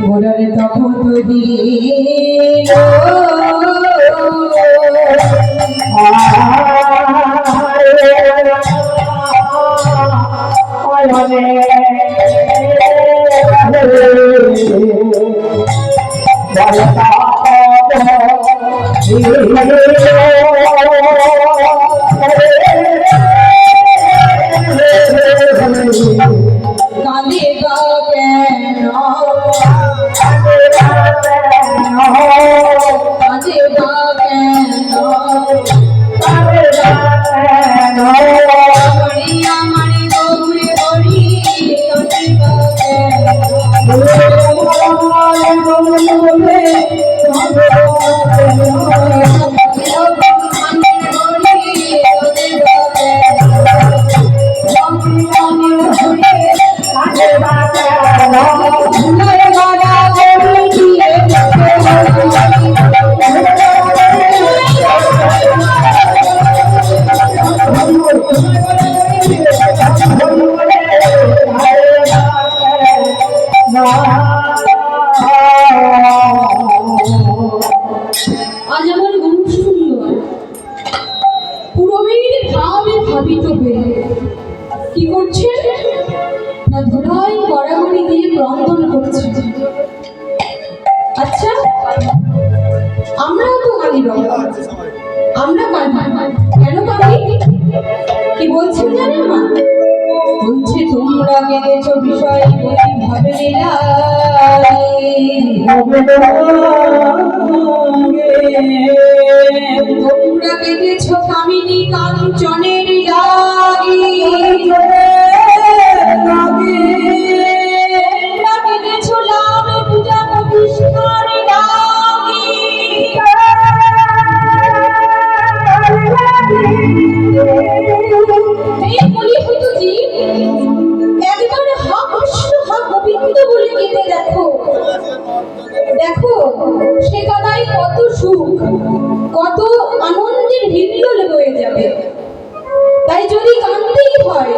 গোড়ারে তখন দিল আজ আমার গুরু সুন্দর পুরবীর ভাবে ভাবিত হয়ে কি করছে না ধুলাই গড়াগড়ি দিয়ে ক্রন্দন করছে। আচ্ছা আমরাও তো কাঁদি বাবা, আমরা কাঁদি কেন কাঁদি কি বলছেন জানেন মা? বলছে তোমরা কেঁদেছ বিষয় ভাবে তোমরা কেঁদেছ কামিনী কাঞ্চনের কেঁদেছ লাভ পূজা প্রতিষ্ঠার দেখো সে কাদায় কত সুখ কত আনন্দের হিল্লোল বয়ে যাবে। তাই যদি কাঁদতেই হয়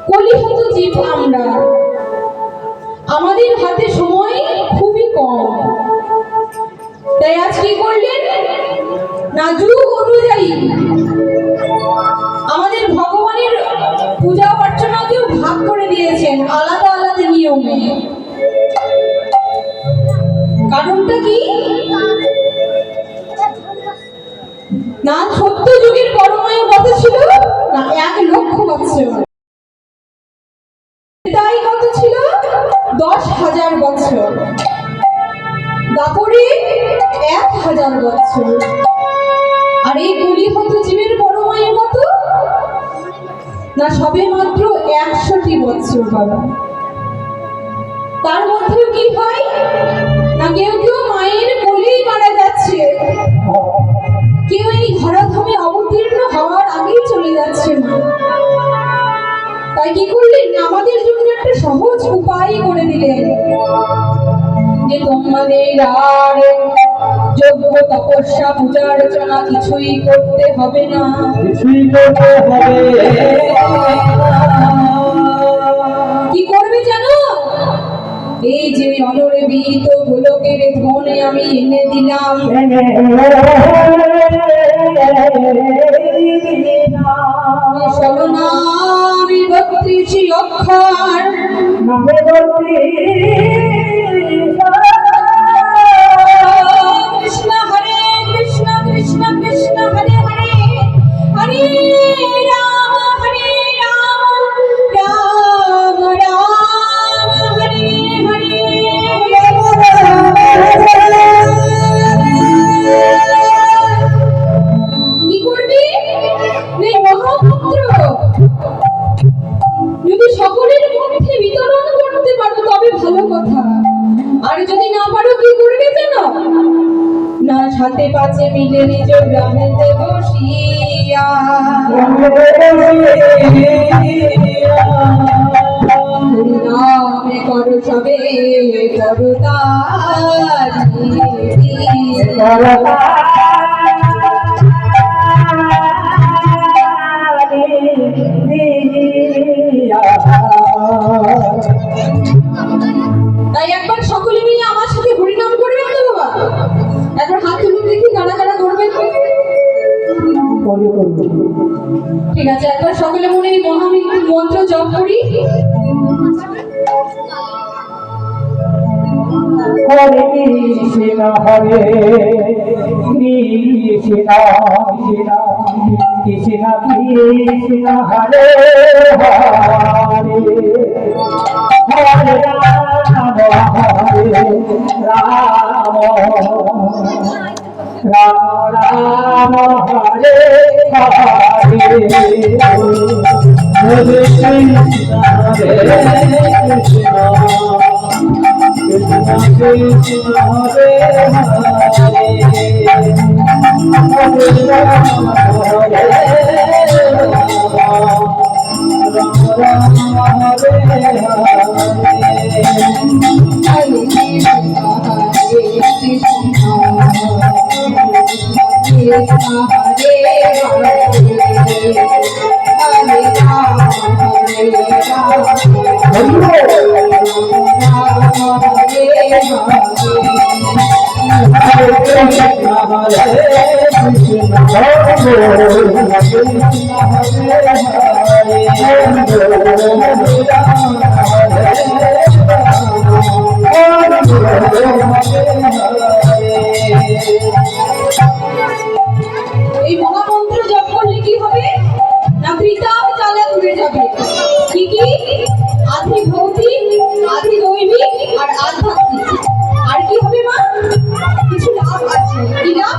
কলিহত জীব আমরা, আমাদের হাতে সময় খুবই কম। তাই আজ কি করলেন না যুগ অনুযায়ী আমাদের ভগবানের পূজা অর্চনাকেও ভাগ করে দিয়েছেন আলাদা আলাদা নিয়মে। কারণটা কি না সত্য যুগের পরমায়ু কত ছিল না 1,00,000 বছর, তাই কত ছিল 10,000 বছর, দাপরে 1,000 বছর। আর এই কলিহত জীবের পরমায়ু কত না সবে মাত্র 100টি বছর বাবা। তার মধ্যেও কি হয় না কেউ কেউ মায়ের কোলেই মারা যাচ্ছে, কেউ এই ধরাধামে অবতীর্ণ হওয়ার আগেই চলে যাচ্ছে মা। তাই কি করলেন আমাদের জন্য একটা সহজ উপায় করে দিলেন যে তোমাদের আর যজ্ঞ তপস্যা পূজা অর্চনা কিছুই করতে হবে না। কি করবে জানো? এই যে অনর্বিত গোলকের ধনে আমি এনে দিলাম, ষোলো নাম 32 অক্ষর, কৃষ্ণ হরে কৃষ্ণ কৃষ্ণ কৃষ্ণ হরে হরে, হরে রাম হরে রাম, রাম রাম হরে হরে। কি করবি? এই মহামন্ত্র যদি সকলের মধ্যে বিতরণ করতে পারো তবে ভালো কথা, আর যদি না পারো কি করবে জানো? না সাথে পাচে মিলে নিজ গ্রামেতে বসিয়া নামে করো সবে করতালি। তাই একবার সকলে মিলে আমার সাথে হরিনাম করবেন তো বাবা? একবার হাত তুলুন দেখি, কারা কারা করবেন। ঠিক আছে, একবার সকলে মনে এই মহামন্ত্র জপ করি। হরে কৃষ্ণ হরে কৃষ্ণ কৃষ্ণ কৃষ্ণ কৃষ্ণ হরে হরে, হরে রাম হরে রাম, রাম রাম হরে হরে, হরে কৃষ্ণ হরে কৃষ্ণ কৃষ্ণ হরে হরে, হরে রাম হরে রাম, রাম রাম হরে এই মহামন্ত্র জপ করলে কি হবে না? ত্রিতাপ জ্বালা দূরে যাবে। কি কি? আধি ভৌতিক, আধি দৈবিক আর আধ্যাত্মিক। আর কি হবে মা? কিছু লাভ আছে। কি লাভ?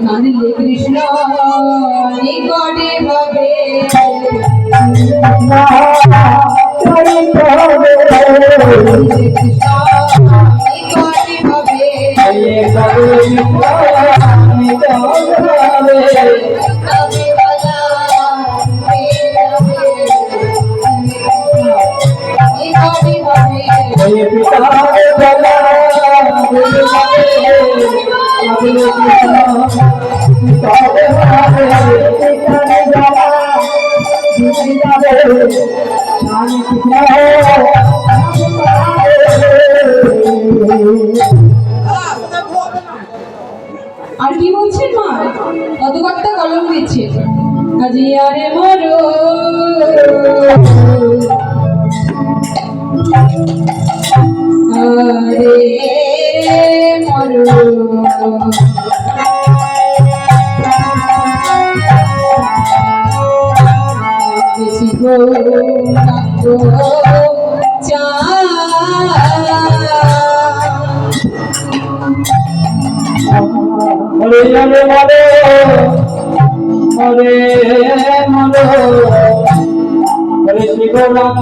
কাঁদিলে কৃষ্ণ নিকটে হবে, আর কি বলছেন মা? অতকর্তা কলম দিচ্ছে, আজি আরে মরো আরে মরো, হরে হরে হরে হরে মনো হরে শিব রাম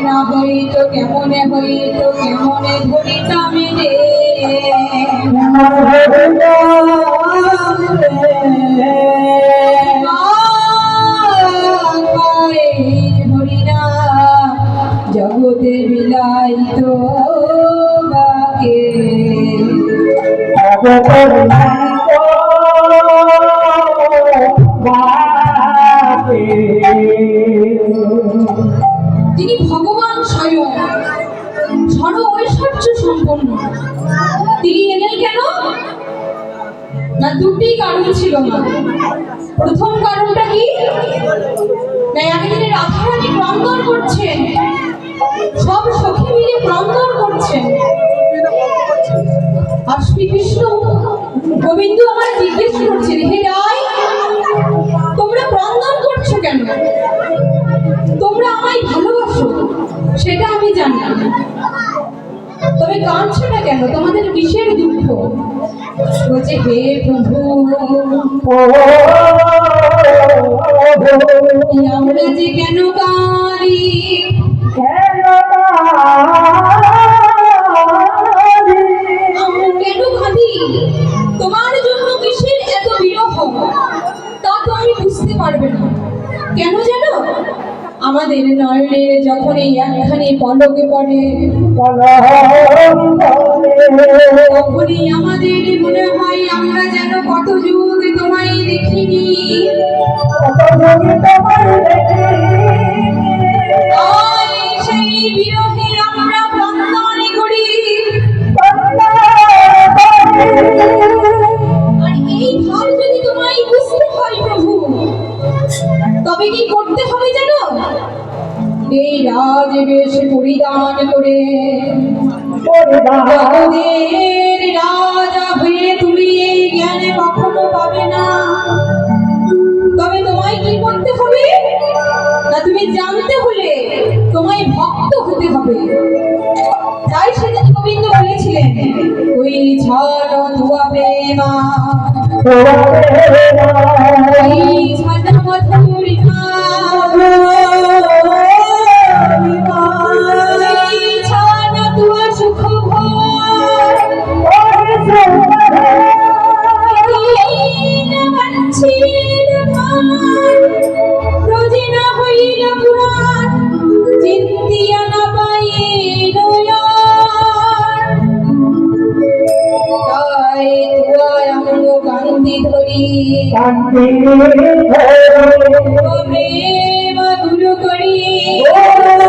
না হইতো কেমনে ধরিতাম রে হরিনা জগতে বিলাইত বাকে তিনি ভগবান স্বয়ং সর্ব ঐশ্বর্য সম্পন্ন। তিনি এলেন কেন না, দুটি কারণ ছিল না। প্রথম কারণটা কি না, একদিনে রাধারানী ক্রন্দন করছেন, সব সখী মিলে ক্রন্দন করছেন, আর শ্রীকৃষ্ণ গোবিন্দ আমার জিজ্ঞেস করছেন, হে রাই তোমরা ক্রন্দন করছো কেন? তোমরা আমায় ভালোবাসো সেটা আমি জানি, তবে কাঁদছো না কেন? তোমাদের কিসের দুঃখ? বলছে, হে প্রভু আমরা যে কেন কাঁদি, আমরা কেন কাঁদি, তোমার জন্য কিসের এত বিরহ, তা তো আমি বুঝতে পারবে না। কেন জানো? আমাদের নয়নের যখন এই একখানি পলকে পড়ে, তখনই আমাদের মনে হয় আমরা যেন কত যুগ তোমায় দেখিনি। তাই সেই বিরহে আমরা ক্রন্দন করি। আর এই ভাব যদি তোমায় বুঝতে হয় প্রভু, তবে কি করতে হবে জানো? এই রাজবেশ পরিধান করে জগতের রাজা হয়ে তুমি এই জ্ঞানে কখনো পাবে না। তবে তোমায় কি করতে হবে না, তুমি জানতে হলে তোমায় ভক্ত হতে হবে। তাই সেদিন গোবিন্দ বলেছিলেন, ওই ছাড় তুয়া প্রেমা, ওই ছাড় মধুর প্রেম গুরু করি হইব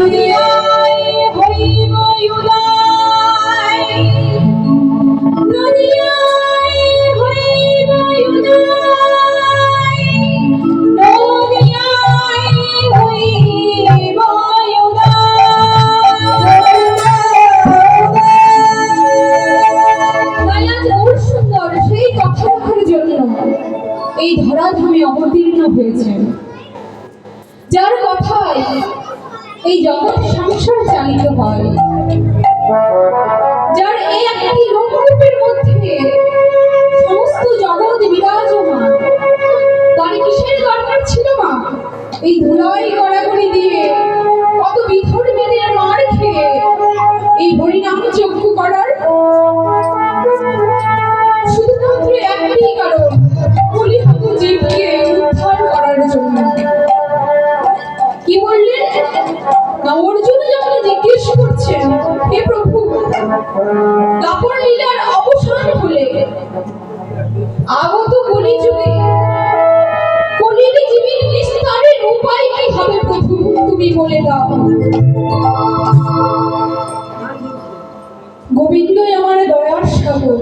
উদয়, হইব উদয়, হইব সুন্দর সেই কথা রাখার জন্য এই ধরাধামে অবতীর্ণ হয়েছেন, যার কথায় এই জগৎ সংসার চালিত হয়, যার এই একটি রূপের মধ্যে সমস্ত জগৎ বিরাজমান। তার কিসের দরকার ছিল মা এই ধুলাই গড়াগড়ি দিয়ে কত বিধুর মেয়েদের মার খেয়ে এই হরিনাম যজ্ঞ করার? শুধুমাত্র একটি কারণ, কলিহত জীবকে উদ্ধার করার জন্য। কি বললেন না, অর্জুন যখন জিজ্ঞেস করছেন, হে প্রভু দাপর লীলার অবসান হলে আগত কলিযুগে কলির জীবের নিস্তারের উপায় কি হবে প্রভু, তুমি বলে দাও। গোবিন্দই আমার দয়ার সাগর।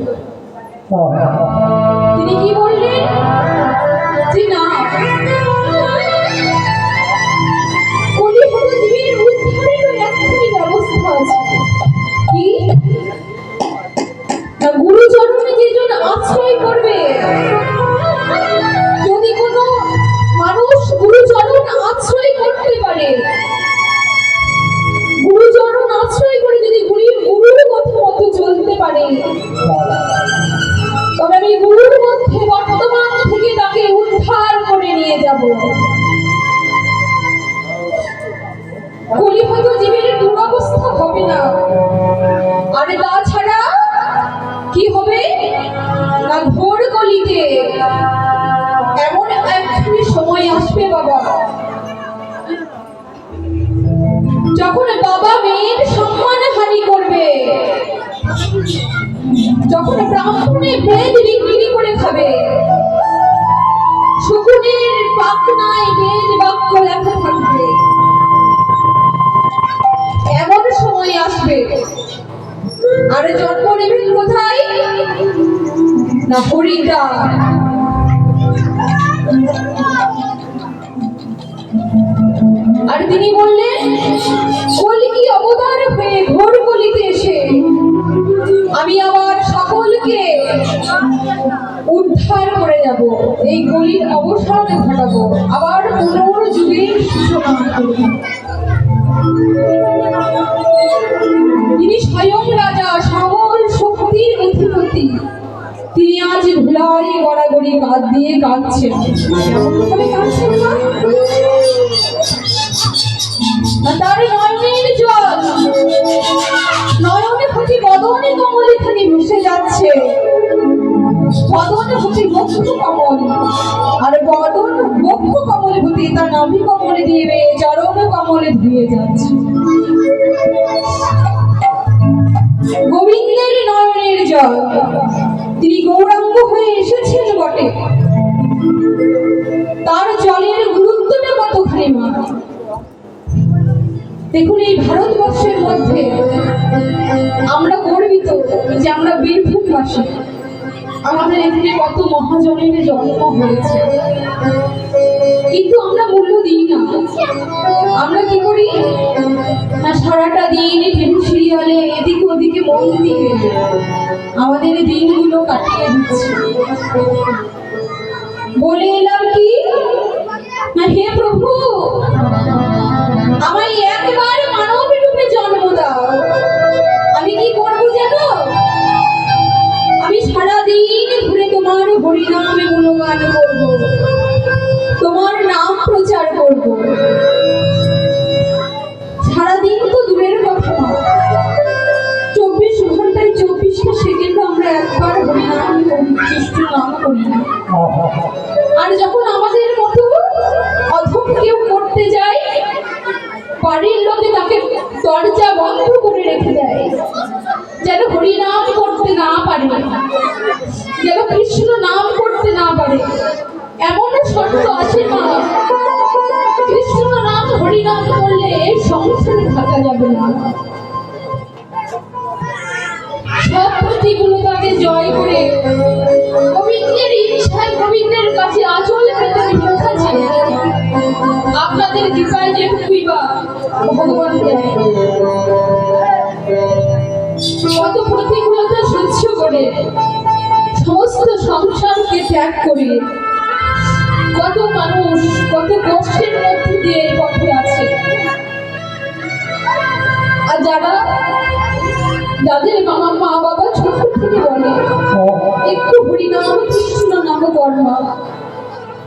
তিনি কি বললেন যে না, কলিহত জীবের উদ্ধারের একটি কলিতে এমন একখানি সময় আসবে বাবা, যখন বাবা মেয়ের সম্মান হানি করবে, যখন ব্রাহ্মণে বেদ বিক্রি করে খাবে, শকুনের পাখনায় বেদ বাক্য লেখা থাকবে, এমন সময় আসবে। আর জন্ম নেবেন কোথায়? না হরিদ্বার। আর তিনি বললেন, কলিকি অবতার হয়ে ঘোর কলিতে এসে আমি আবার সকলকে উদ্ধার করে যাব, এই কলির অবসান ঘটাবো, আবার পুনর্যুগের সূচনা করব। তিনি স্বয়ং রাজা, সকল শক্তির অধিপতি, তিনি আজ ধুলাই গড়াগড়ি কাঁদ দিয়ে কাঁদছেন। কাঁদছেন না? তার নয়নের জল, নয়নে হতে বদনে কমলিখানি ভেসে যাচ্ছে, বদন হতে বক্ষ কমল, আর বদন বক্ষ কমল হতে তার নাভি কমলে দিয়ে চরণ কমলে ধুয়ে যাচ্ছে। গোবিন্দের নয়নের জল, তিনি গৌরাঙ্গ হয়ে এসেছেন বটে, তার জলের গুরুত্বটা কতখানি মা। দেখুন, এই ভারতবর্ষের মধ্যে আমরা গর্বিত যে আমরা বীরভূমবাসী, আমাদের এখানে কত মহাজনের জন্ম হয়েছে, কিন্তু আমরা মূল্য দিই না। আমরা কি করি না, সারাটা দিন টিভি সিরিয়ালে এদিকে ওদিকে মন দিয়ে আমাদের দিনগুলো কাটিয়ে দিচ্ছি। বলে এলাম কি না, হে প্রভু, আমায় একবার মানব রূপে জন্ম দাও। আমি কি করবো জানো? আমি সারাদিন ঘুরে তোমার হরিনামে গুণগান করব, তোমার নাম প্রচার করব। সারাদিন তো দূরের কথা, 24 ঘন্টায় 24টা সেকেন্ড আমরা একবার হরিনাম করি, কৃষ্ণ নাম করি না। আর যখন আমাদের মতো অধম কেউ করতে যায়, বাড়ির লোকে তাকে দরজা বন্ধ করে রেখে দেয়, যেন হরিনাম করতে না পারে, যেন কৃষ্ণ নাম করতে না পারে। এমনও শর্ত আছে না, কৃষ্ণ নাম হরিনাম করলে সংসারে থাকা যাবে না। সব প্রতিকূলতাকে জয় করে গোবিন্দের ইচ্ছায়, গোবিন্দের কাছে আচল পেতে রেখেছে। আপনাদের কৃপায় যে কৃপা ভগবান দেয়, কত প্রতিকূলতা সহ্য করে, সমস্ত সংসারকে ত্যাগ করে কত মানুষ কত কষ্টের মধ্যে দিয়ে এই পথে আছে। আর যাদের মা বাবা ছোট থেকে বলে একটু হরিনাম কৃষ্ণ নাম কর্ম,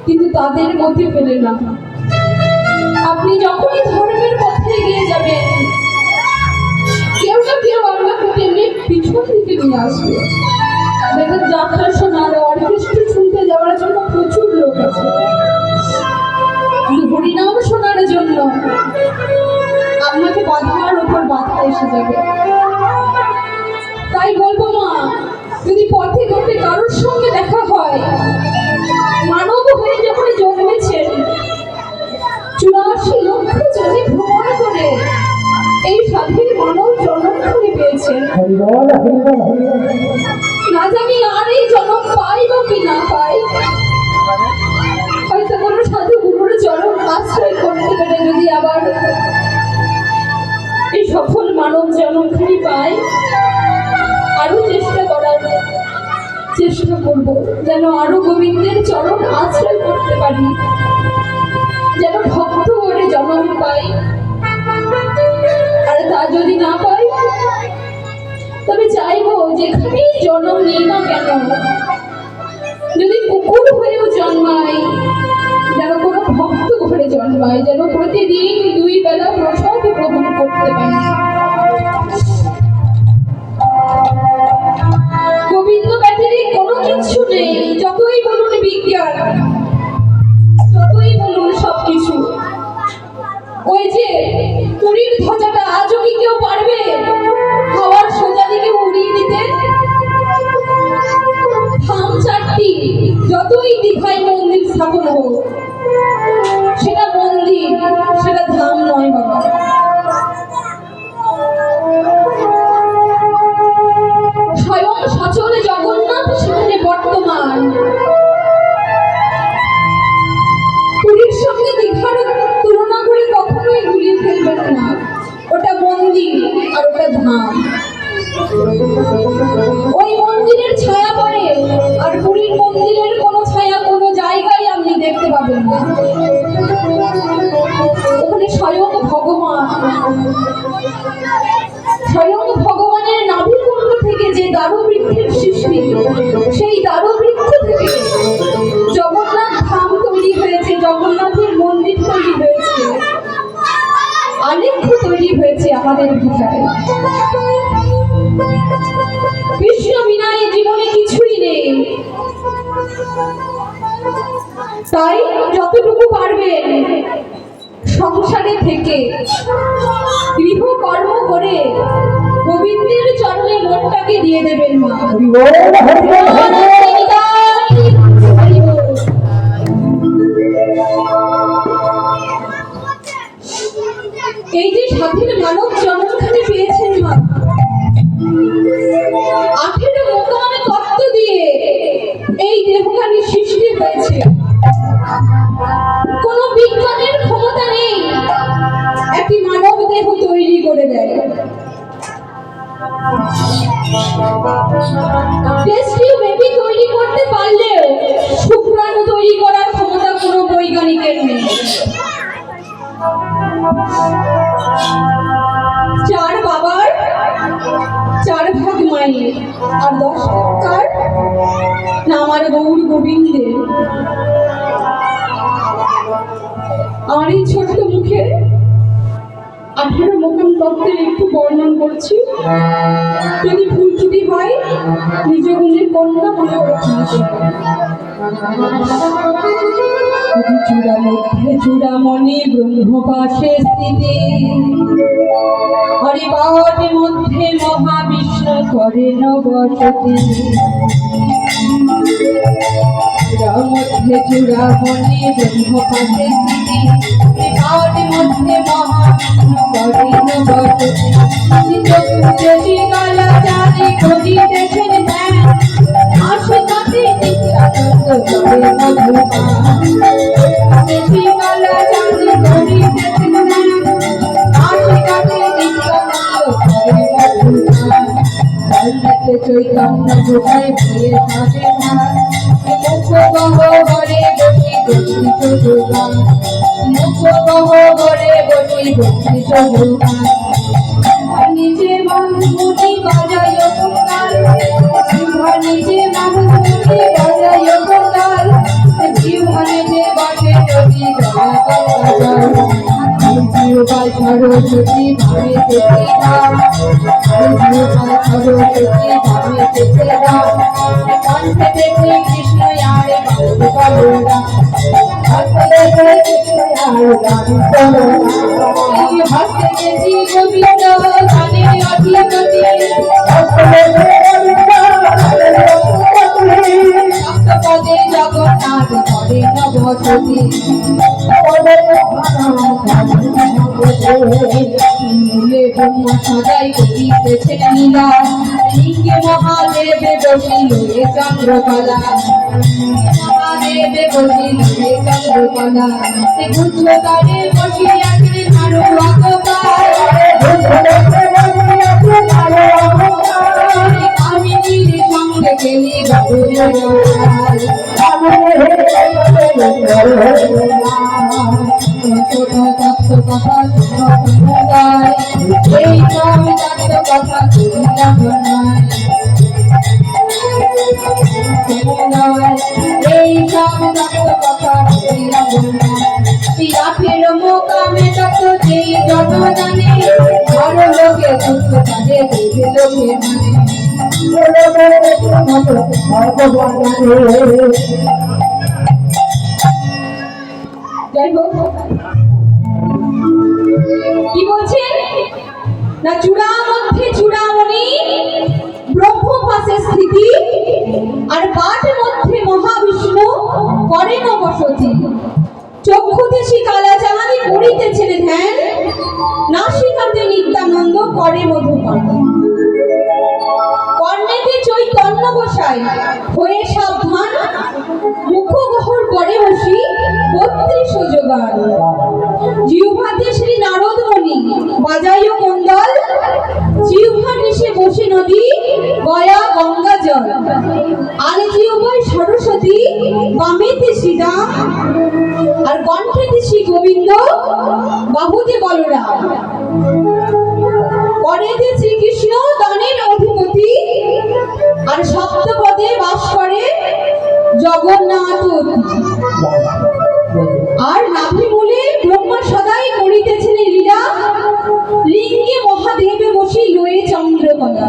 কিন্তু তাদের মধ্যে ফেলে না। আপনি যখনই ধর্মের পথে এগিয়ে যাবেন, কেউ না কেউ আপনাকে টেনে পিছন দিকে নিয়ে আসবে। দেখবেন যাত্রা শোনার, অর্কেস্ট্রা শুনতে যাওয়ার জন্য প্রচুর লোক আছে, হরিনাম শোনার জন্য আপনাকে বাধার উপর বাধা এসে যাবে। তাই বলবো মা, যদি পথে ঘটে কারোর সঙ্গে দেখা হয়, মানব হয়ে যখন জন্মেছেন, 84 লক্ষ জনে ভ্রমণ করে এই স্বাধীন মানব জন্মখানি পেয়েছেন। না জানি আর এই জন্ম পাই বা কি না পাই, হয়তো কোনো সাধু গুরুর চরণ আশ্রয় করতে পেরে যদি আবার এই সফল মানব জন্মখানি পাই, আরো চেষ্টা করব যেন আরো গোবিন্দের চরণ আশ্রয় করতে পারি, যেন ভক্ত করে জন্ম পাই। আর তা যদি না পাই, তবে চাইবো যেখানেই জন্ম নিই না কেন, যদি কুকুর হয়েও জন্মাই, যেন কোনো ভক্ত ঘরে জন্মায়, যেন প্রতিদিন 2 বেলা প্রসাদ গ্রহণ করতে পারি। গোবিন্দ ব্যতিরেক কোনো কিছু নেই। পুরীর ধ্বজাটা আজও কি কেউ পারবে হাওয়ার সোজা দিকে উড়িয়ে দিতে? থাম চারটি যতই দীঘায় মন্দির স্থাপন হোক, সেটা মন্দির, সেটা ধাম নয় বাবা। স্বয়ং সচল জগন্নাথ সেখানে বর্তমান। পুরীর সঙ্গে দীঘার তুলনা করে কখনোই গুলিয়ে ফেলবেন না। ওটা মন্দির আর ওটা ধাম। ওই মন্দিরের ছায়া পড়ে, আর পুরীর মন্দিরের কোনো ছায়া কোনো জায়গায় আপনি দেখতে পাবেন না। ওখানে স্বয়ং ভগবান, স্বয়ং ভগবানের নাভিকুণ্ড থেকে যে দারুবৃক্ষের সৃষ্টি, সেই দারুবৃক্ষ থেকে জগন্নাথ ধাম তৈরি হয়েছে, জগন্নাথের মন্দির তৈরি হয়েছে, আলেখ্য তৈরি হয়েছে আমাদের ভাষায়। কৃষ্ণ বিনা এই জীবনে কিছুই নেই। তাই যতটুকু পারবেন সংসারে থেকে গৃহকর্ম করে গোবিন্দের চরণে মনটাকে দিয়ে দেবেন মা। এই যে স্বাধীন মানব জন্মখানে পেয়েছেন মা, 18 মোকাম তত্ত্ব দিয়ে এই দেহখানি সৃষ্টি হয়েছে। কোন বিজ্ঞানের ক্ষমতা নেই একটি মানব দেহ তৈরি করে দেয়। টেস্ট টিউব বেবি তৈরি করতে পারলেও শুক্রাণু তৈরি করার ক্ষমতা কোনো বৈজ্ঞানিকের নেই। 4 বাবার, 4 ভাগ মায়ের, আর 10 কার না আমার গৌর গোবিন্দের। আমার এই ছোট্ট মুখে 18 মোকাম তত্ত্বের একটু বর্ণন করছি। যদি ভুল ত্রুটি হয় নিজ গুণের কন্যা মনে করে চূড়া মধ্যে চূড়ামণি ব্রহ্মপাশে স্থিতি, হরিপাঠ মধ্যে মহাবিষ্ণু করেন বসতি। চূড়া মধ্যে চূড়ামণি ব্রহ্মপাশে স্থিতি, হরিপাঠ মধ্যে মহাবিষ্ণু করেন বসতি। যদি গলা জানি করিতেছেন ধ্যান, আসে তাতে নিত্যানন্দ করে ভগবান। যদি গলা জানি করিতেছেন ধ্যান, আসে তাতে নিত্যানন্দ করে ভগবান। বলতে চৈতন্য গোসাই ভয়ে সাথে ধান, মুখ গহ্বরে বসি বসি শোভান, মুখ গহ্বরে বসি বসি শোভান। নিজে মানমুনি বাজায় কোঙ্গাল, জিহ্বা নিজে মানমুনি বাজায় কোঙ্গাল, জিহ্বা নিজে বাজে যদি গলা গঙ্গাজল। জিহ্বা সরস্বতী ভাবে তেতে গান, জিহ্বা সরস্বতী ভাবে তেতে গান। কণ্ঠে দেখে কৃষ্ণ আরে বাউল বলরাম, কণ্ঠে দেখে কৃষ্ণ আরে বাউল বলরাম। হাসতে গেছি গোবিন্দ গানে অধিপতি, সপ্তপদে জগন্নাথ করে নবসতী। মূলে ব্রহ্মা সদাই করিতেছেন লীলা, লিঙ্গে মহাদেবে বসিল এ চন্দ্রকলা। মহাদেবে বসিল এ চন্দ্রকলা, গুচ্ছতারে বসিয়াছে ঝাড়ু অকপাল। কামিনীর সঙ্গে গেলি ছোট তত্ত্ব কথা শুনগায়, এই সব তত্ত্ব কথা শুনিলাম নয়। এই সব তত্ত্ব কথা শুনিলাম নয়। পিরাফের মোকামে তত্ত্ব যেই যত জানে, ঘর লোকে দুঃখ কাজে দেখে লোকে মানে। যাই হোক, কি বলছে না চূড়া মধ্যে চূড়ামণি ব্রহ্ম পাশে স্থিতি, আর বাট মধ্যে মহাবিষ্ণু করেন বসতি। চক্ষুতে শ্রী কালাচাঁদ করিতেছেন ধ্যান, নাসিকাতে নিত্যানন্দ করে মধুপান। কর্ণেতে চৈতন্য গোসাই হয়ে সাবধান, মুখগহ্বর করে বসি ৩২ যোগান। জিহ্বাতে শ্রী নারদ মুনি বাজাইও কুন্দল, জিহ্বার নিশে বসে নদী গয়া গঙ্গা জল। আর জিহ্বায় সরস্বতী, বামেতে শ্রীরাম, আর কণ্ঠেতে শ্রী গোবিন্দ, বাহুতে বলরাম। করেতে শ্রীকৃষ্ণ দানের অধিপতি, আর সপ্তপদে বাস করে জগন্নাথ। আর নাভি মূলে ব্রহ্মা সদাই করিতেছেন লীলা, লিঙ্গে মহাদেবে বসি লয়ে চন্দ্রকলা।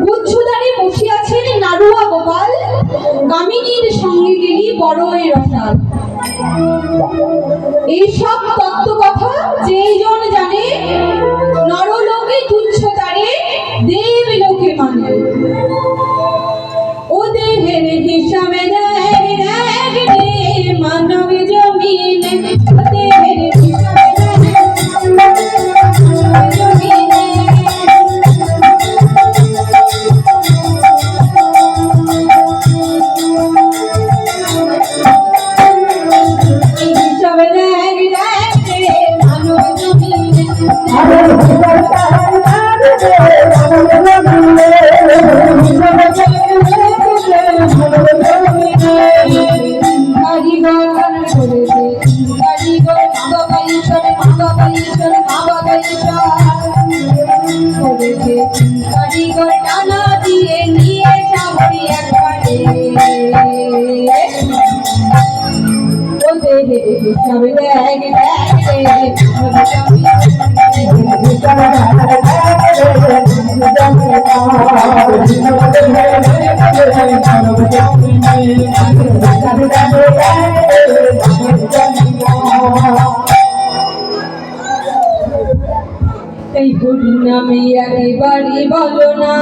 গুচ্ছদারে বসিয়াছেন নাড়ুয়া গোপাল, কামিনীর সঙ্গে গেলি বড়ই রসাল। এইসব তত্ত্ব কথা যেই জন জানে, নরলোকে তুচ্ছ তারে দেব লোকে মানে। ও দেহের হিসাবে মানব জমিনে, ও দেহের হিসাবে জমিনে। টানা দিয়ে নিয়ে সামনে একবারে ও দেহে হিসাবে এই হরি নামে একেবারে বলো না।